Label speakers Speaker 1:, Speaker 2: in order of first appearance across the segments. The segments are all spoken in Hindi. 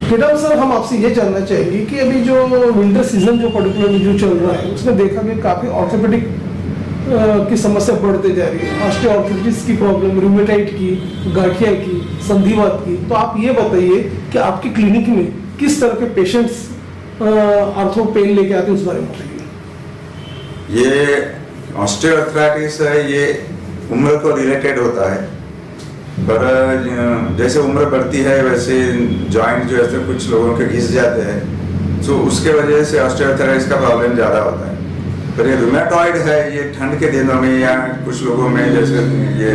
Speaker 1: फिलहाल सर हम आपसे ये जानना चाहेंगे कि अभी जो विंटर सीजन जो पर्टिकुलरली जो चल रहा है उसमें देखा कि काफ़ी ऑर्थोपेडिक की समस्या बढ़ते जा रही है, ऑस्टियोआर्थराइटिस की प्रॉब्लम, रूमेटाइड की, गठिया की, संधिवात की। तो आप ये बताइए कि आपकी क्लिनिक में किस तरह के पेशेंट्स आर्थो पेन लेके आते हैं, उस बारे में बताइए।
Speaker 2: ये ऑस्टियोआर्थराइटिस है, ये उम्र को रिलेटेड होता है, पर जैसे उम्र बढ़ती है वैसे जॉइंट जो है कुछ लोगों के घिस जाते हैं, तो उसके वजह से ऑस्टियोआर्थराइटिस का प्रॉब्लम ज़्यादा होता है। पर ये रूमेटॉइड है, ये ठंड के दिनों में या कुछ लोगों में जैसे ये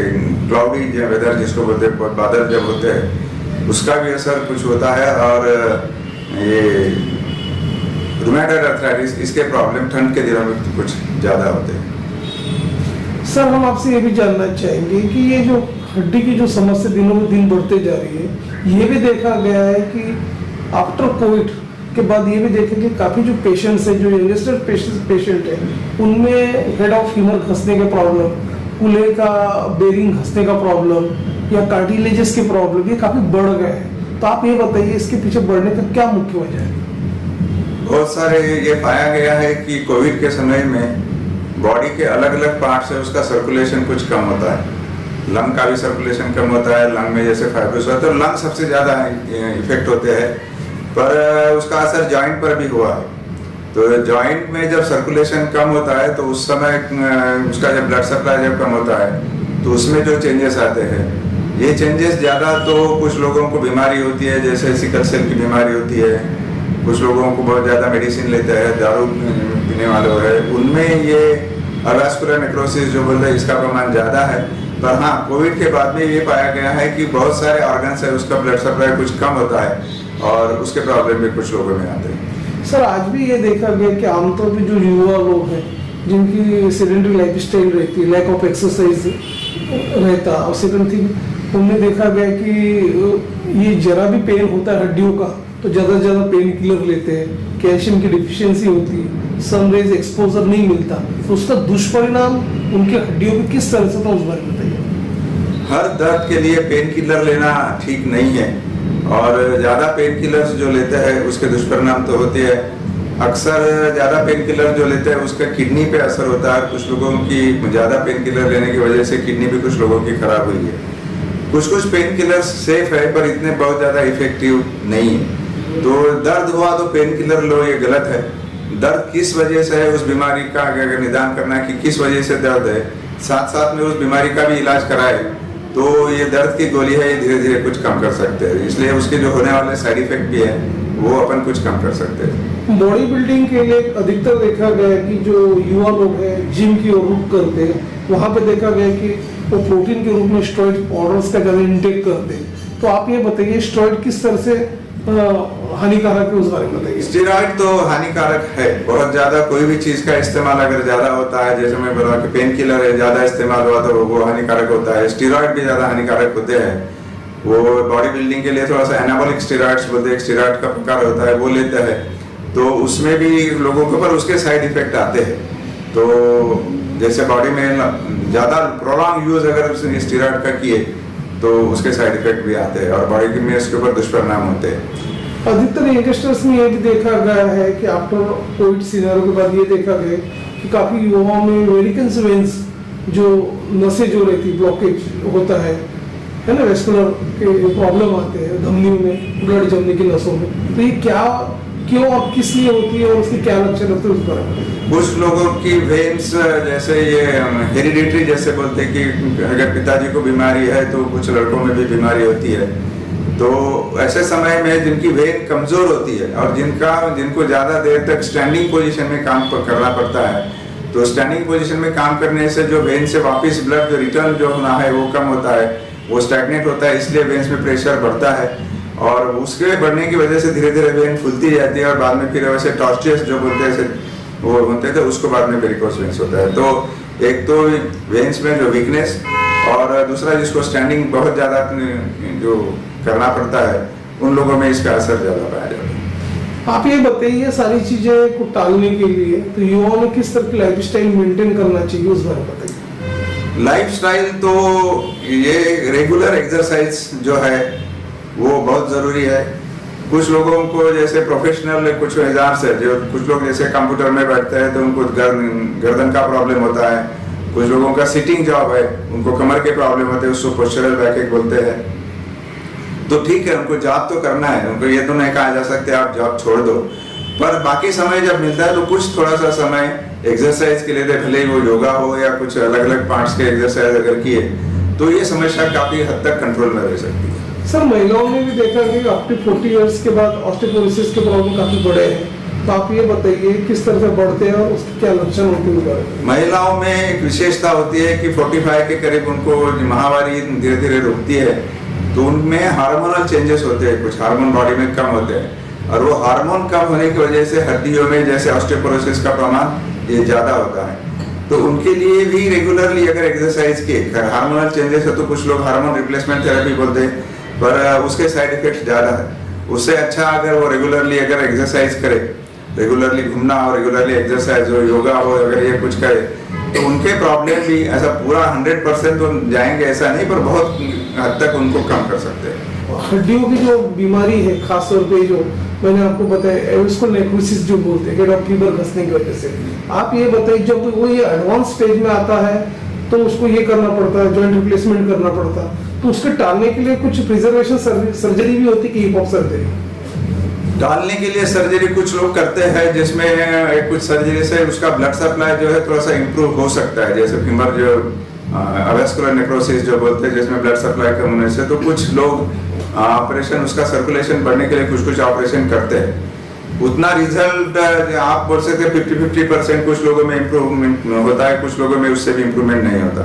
Speaker 2: क्लाउडी वेदर जिसको बोलते हैं, बादल जब होते हैं उसका भी असर कुछ होता है। और ये रूमेटॉइड आर्थराइटिस इसके प्रॉब्लम ठंड के दिनों में कुछ ज़्यादा होते हैं।
Speaker 1: सर हम आपसे ये भी जानना चाहेंगे कि ये जो हड्डी की जो समस्या दिनों में दिन बढ़ते जा रही है, ये भी देखा गया है कि आफ्टर कोविड के बाद ये भी देखें कि काफ़ी जो पेशेंट्स हैं, जो यंगस्टर पेशेंट हैं, उनमें हेड ऑफ ह्यूमर घसने के प्रॉब्लम, कूल्हे का बेरिंग घसने का प्रॉब्लम या कार्टिलेजेस के प्रॉब्लम ये काफ़ी बढ़ गए हैं। तो आप ये बताइए इसके पीछे बढ़ने का क्या मुख्य वजह है?
Speaker 2: बहुत सारे ये पाया गया है कि कोविड के समय में बॉडी के अलग अलग पार्ट से उसका सर्कुलेशन कुछ कम होता है। लंग का भी सर्कुलेशन कम होता है, लंग में जैसे फाइब्रोसिस होता है तो लंग सबसे ज़्यादा इफेक्ट होते हैं, पर उसका असर जॉइंट पर भी हुआ है। तो जॉइंट में जब सर्कुलेशन कम होता है तो उस समय उसका जब ब्लड सप्लाई जब कम होता है तो उसमें जो चेंजेस आते हैं, ये चेंजेस ज़्यादा तो कुछ लोगों को बीमारी होती है, जैसे सिकल सेल की बीमारी होती है, कुछ लोगों को बहुत ज़्यादा मेडिसिन लेते हैं, दारू पीने वाले हैं, उनमें ये अवास्कुलर नेक्रोसिस जो बोलते हैं इसका प्रमाण ज़्यादा है। पर हाँ, कोविड के बाद में ये पाया गया है कि बहुत सारे ऑर्गन्स है उसका ब्लड सप्लाई कुछ कम होता है और उसके प्रॉब्लम भी कुछ लोगों में आते हैं।
Speaker 1: सर आज भी ये देखा गया कि आमतौर पर जो युवा लोग हैं जिनकी सेडेंटरी लाइफस्टाइल रहती है, लैक ऑफ एक्सरसाइज रहता, और सेकंड थिंग उनमें देखा गया कि ये जरा भी पेन होता है हड्डियों का तो ज़्यादा से ज़्यादा पेन किलर लेते हैं, कैल्शियम की डिफिशियंसी होती है, सनराइज एक्सपोजर नहीं मिलता, तो उसका दुष्परिणाम उनके हड्डियों पे किस तरह से था, उस बारे में बताइए।
Speaker 2: हर दर्द के लिए पेन किलर लेना ठीक नहीं है, और ज़्यादा पेन किलर्स जो लेते हैं उसके दुष्परिणाम तो होते हैं। अक्सर ज़्यादा पेन किलर जो लेते हैं उसका किडनी पे असर होता है। कुछ लोगों की ज़्यादा पेन किलर लेने की वजह से किडनी भी कुछ लोगों की खराब हुई है। कुछ पेन किलर्स सेफ है पर इतने बहुत ज़्यादा इफेक्टिव नहीं है। तो दर्द हुआ तो पेन किलर लो, ये गलत है। दर्द किस वजह से है उस बीमारी का अगर निदान करना है कि किस वजह से दर्द है, साथ साथ में उस बीमारी का भी इलाज कराए तो ये दर्द की गोली है, ये धीरे धीरे कुछ कम कर सकते हैं। इसलिए उसके जो होने वाले साइड इफेक्ट भी है वो अपन कुछ कम कर सकते हैं।
Speaker 1: बॉडी बिल्डिंग के लिए अधिकतर देखा गया कि जो युवा लोग हैं जिम की ओर रुख करते हैं, वहाँ पे देखा गया कि वो प्रोटीन के रूप में स्टेरॉइड पाउडर्स का ज़्यादा इंटेक करते हैं। तो आप ये बताइए स्टेरॉइड किस तरह से हानिकारक है, उस बारे में बताइए।
Speaker 2: स्टेरॉइड तो हानिकारक है बहुत ज्यादा। कोई भी चीज का इस्तेमाल अगर ज्यादा होता है, जैसे मैं बोला कि पेन किलर है, ज्यादा इस्तेमाल हुआ तो वो हानिकारक होता है। स्टेरॉइड भी ज्यादा हानिकारक होते हैं। वो बॉडी बिल्डिंग के लिए थोड़ा सा एनाबॉलिक स्टेरॉइड्स बोलते हैं, स्टेरॉइड का प्रकार होता है, वो लेते हैं तो उसमें भी लोगों के ऊपर उसके साइड इफेक्ट आते हैं। तो जैसे बॉडी में ज्यादा प्रोलॉन्ग यूज अगर स्टेरॉइड का किए तो उसके साइड इफेक्ट भी आते हैं और बॉडी में इसके ऊपर दुष्परिणाम होते हैं।
Speaker 1: अधिकतर यंगस्टर्स में ये भी देखा गया है कि आफ्टर कोविड सिनेरियो के बाद ये देखा गया कि काफ़ी युवाओं में वेरिकन्स वेन्स जो नसें जो रहती ब्लॉकेज होता है ना, वेस्कुलर के प्रॉब्लम आते हैं धमनियों में, ब्लड जमने की नसों में। तो ये क्या, क्यों और किस लिए होती है और उसके क्या लक्षण होते हैं, उस पर
Speaker 2: कुछ लोगों की वेन्स जैसे ये हेरिडिटरी जैसे बोलते हैं कि अगर पिताजी को बीमारी है तो कुछ लड़कों में भी बीमारी होती है। तो ऐसे समय में जिनकी वेन कमजोर होती है और जिनको ज्यादा देर तक स्टैंडिंग पोजीशन में काम करना पड़ता है, तो स्टैंडिंग पोजीशन में काम करने से जो वेन से वापस ब्लड जो रिटर्न जो होना है वो कम होता है, वो स्टैग्नेट होता है, इसलिए वेन्स में प्रेशर बढ़ता है और उसके बढ़ने की वजह से धीरे धीरे वेन फूलती जाती है और बाद में फिर वैसे टॉर्चियस जो बोलते हैं वो होते थे, उसको बाद में वेरिकोस वेन्स होता है। तो एक तो वेन्स में जो वीकनेस और दूसरा जिसको स्टैंडिंग बहुत ज़्यादा जो करना पड़ता है उन लोगों में इसका असर ज़्यादा पाया जाता है।
Speaker 1: आप ये बताइए सारी चीज़ें को टालने के लिए तो युवाओं ने किस तरह की लाइफस्टाइल मेंटेन करना चाहिए, उस बारे में बताइए।
Speaker 2: लाइफस्टाइल तो ये रेगुलर एक्सरसाइज जो है वो बहुत ज़रूरी है। कुछ लोगों को जैसे प्रोफेशनल कुछ हिसाब से जो कुछ लोग जैसे कंप्यूटर में बैठते हैं तो उनको गर्दन का प्रॉब्लम होता है, कुछ लोगों का सिटिंग जॉब है उनको कमर के प्रॉब्लम होते हैं, उसको पोस्चरल बैकएक बोलते हैं। तो ठीक है, उनको जॉब तो करना है, उनको ये तो नहीं कहा जा सकता आप जॉब छोड़ दो, पर बाकी समय जब मिलता है तो कुछ थोड़ा सा समय एक्सरसाइज के लिए दे, भले ही वो योगा हो या कुछ अलग अलग पार्ट्स के एक्सरसाइज अगर किए तो ये समस्या काफी हद तक कंट्रोल में रह सकती है।
Speaker 1: सर महिलाओं में भी देखा कि आफ्टर 40 इयर्स के बाद ऑस्टियोपोरोसिस के प्रॉब्लम काफी बड़े हैं, तो आप ये बताइए किस तरह से बढ़ते हैं और उसके क्या लक्षण होते हैं?
Speaker 2: महिलाओं में एक विशेषता होती है कि 45 के करीब उनको महावारी धीरे धीरे रुकती है, तो उनमें हार्मोनल चेंजेस होते हैं, कुछ हार्मोन बॉडी में कम होते हैं और वो हार्मोन कम होने की वजह से हड्डियों में जैसे ऑस्टियोपोरोसिस का प्रमाण ये ज्यादा होता है। तो उनके लिए भी रेगुलरली अगर एक्सरसाइज किए, हार्मोनल चेंजेस है तो कुछ लोग हार्मोन रिप्लेसमेंट थेरेपी बोलते हैं, पर उसके साइड इफेक्ट्स ज्यादा है। उससे अच्छा अगर वो रेगुलरली अगर एक्सरसाइज करे, रेगुलरली घूमना हो, रेगुलरली एक्सरसाइज हो, योगा हो, अगर ये कुछ करे तो उनके प्रॉब्लम भी ऐसा पूरा 100% तो जाएंगे ऐसा नहीं, पर बहुत हद तक उनको कम कर सकते हैं।
Speaker 1: हड्डियों की जो बीमारी है खासतौर पे जो मैंने आपको बताया उसको नेक्रोसिस जो बोलते हैं, हेड ऑफ फीवर घसने की वजह से, आप ये बताइए जब वो ये एडवांस स्टेज में आता है तो उसको ये करना पड़ता है, जॉइंट रिप्लेसमेंट करना पड़ता है, तो उसके टालने के लिए कुछ प्रिजर्वेशन सर्जरी भी होती है कि हिप हॉप सर्जरी?
Speaker 2: डालने के लिए सर्जरी कुछ लोग करते हैं, जिसमें कुछ सर्जरी से उसका ब्लड सप्लाई जो है थोड़ा सा इम्प्रूव हो सकता है, जैसे फीमर जो अवेस्कुलर नेक्रोसिस जो बोलते हैं जिसमें ब्लड सप्लाई कम होने से, तो कुछ लोग ऑपरेशन उसका सर्कुलेशन बढ़ने के लिए कुछ ऑपरेशन करते हैं। उतना रिजल्ट आप बोल सकते 50-50%, कुछ लोगों में इम्प्रूवमेंट होता है, कुछ लोगों में उससे भी इम्प्रूवमेंट नहीं होता,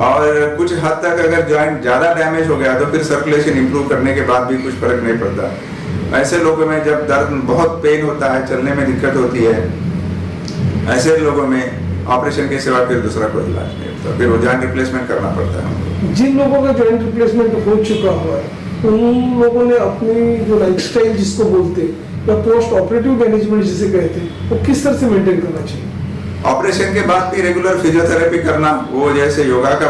Speaker 2: और कुछ हद तक अगर जॉइंट ज्यादा डैमेज हो गया तो फिर सर्कुलेशन इम्प्रूव करने के बाद भी कुछ फर्क नहीं पड़ता। ऐसे लोगों में जब दर्द बहुत पेन होता है, चलने में दिक्कत होती है, ऐसे लोगों में ऑपरेशन के सिवा फिर दूसरा कोई इलाज नहीं होता, फिर वो जॉइंट रिप्लेसमेंट करना पड़ता है।
Speaker 1: जिन लोगों का जॉइंट रिप्लेसमेंट हो चुका हुआ है उन लोगों ने अपनी जो लाइफस्टाइल जिसको बोलते हैं या पोस्ट ऑपरेटिव मैनेजमेंट जिसे कहते हैं वो किस तरह से मेंटेन करना चाहिए?
Speaker 2: ऑपरेशन के बाद भी रेगुलर फिजियोथेरेपी करना, वो जैसे योगा का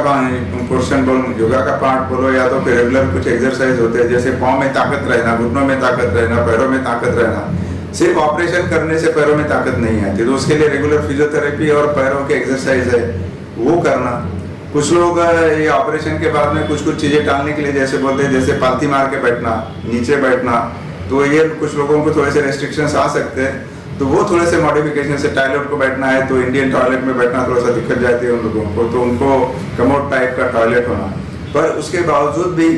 Speaker 2: पोर्शन बोलो, योगा का पार्ट बोलो, या तो फिर रेगुलर कुछ एक्सरसाइज होते हैं जैसे पाँव में ताकत रहना, घुटनों में ताकत रहना, पैरों में ताकत रहना। सिर्फ ऑपरेशन करने से पैरों में ताकत नहीं आती, तो उसके लिए रेगुलर फिजियोथेरेपी और पैरों के एक्सरसाइज है वो करना। कुछ लोग ये ऑपरेशन के बाद में कुछ चीजें टालने के लिए जैसे बोलते हैं, जैसे पालथी मार के बैठना, नीचे बैठना, तो ये कुछ लोगों को थोड़े से रेस्ट्रिक्शंस आ सकते हैं, तो वो थोड़े से मॉडिफिकेशन से टॉयलेट को बैठना है तो इंडियन टॉयलेट में बैठना थोड़ा सा दिक्कत जाती है उन लोगों को, तो उनको कमोड टाइप का टॉयलेट होना, पर उसके बावजूद भी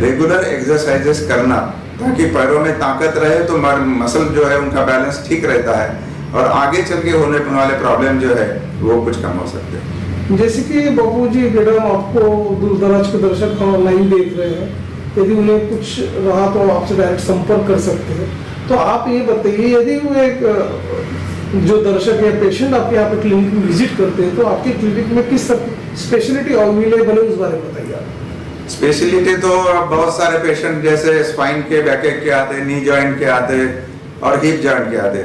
Speaker 2: रेगुलर एक्सरसाइजेस करना ताकि पैरों में ताकत रहे, तो मसल जो है उनका बैलेंस ठीक रहता है और आगे चल के होने वाले प्रॉब्लम जो है वो कुछ कम हो सकते हैं।
Speaker 1: जैसे कि बाबू जी मैडम आपको दूर दराज के दर्शक ऑनलाइन देख रहे हैं, यदि उन्हें कुछ रहा तो आपसे डायरेक्ट संपर्क कर सकते हैं, तो आप ये बताइए यदि वो एक जो दर्शक या पेशेंट आपके यहाँ पे क्लिनिक में विजिट करते हैं तो आपके क्लिनिक में किस स्पेशलिटी अवेलेबल है उस बारे में बताइए आप।
Speaker 2: स्पेशलिटी तो बहुत सारे पेशेंट जैसे स्पाइन के, बैकएक के आते, नी जॉइंट के आते और हिप जॉइंट के आते।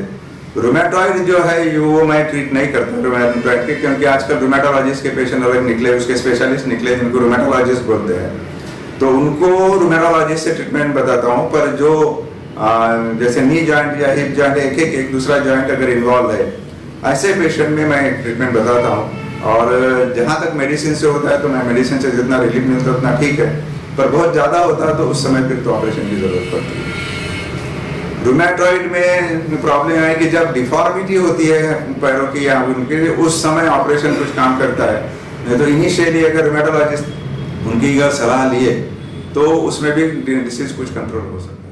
Speaker 2: रूमेटॉइड जो है वो मैं ट्रीट नहीं करता रूमेटॉइड के, क्योंकि आजकल रूमेटोलॉजिस्ट के पेशेंट अलग निकले, उसके स्पेशलिस्ट निकले जिनको रूमेटोलॉजिस्ट बोलते हैं, तो उनको रूमेटोलॉजिस्ट से ट्रीटमेंट बताता हूँ। पर जो जैसे नी जॉइंट या हिप जॉइंट एक दूसरा जॉइंट अगर इन्वॉल्व है, ऐसे पेशेंट में मैं ट्रीटमेंट बताता हूँ। और जहाँ तक मेडिसिन से होता है तो मैं मेडिसिन से जितना रिलीफ मिलता है उतना ठीक है, पर बहुत ज़्यादा होता है तो उस समय फिर तो ऑपरेशन की जरूरत पड़ती है। रूमेटॉइड में प्रॉब्लम है कि जब डिफॉर्मिटी होती है पैरों की या उनके, उस समय ऑपरेशन कुछ काम करता है, नहीं तो इनिशियली अगर रूमेटोलॉजिस्ट उनकी अगर सलाह लिए तो उसमें भी डिसीज कुछ कंट्रोल हो सकता है।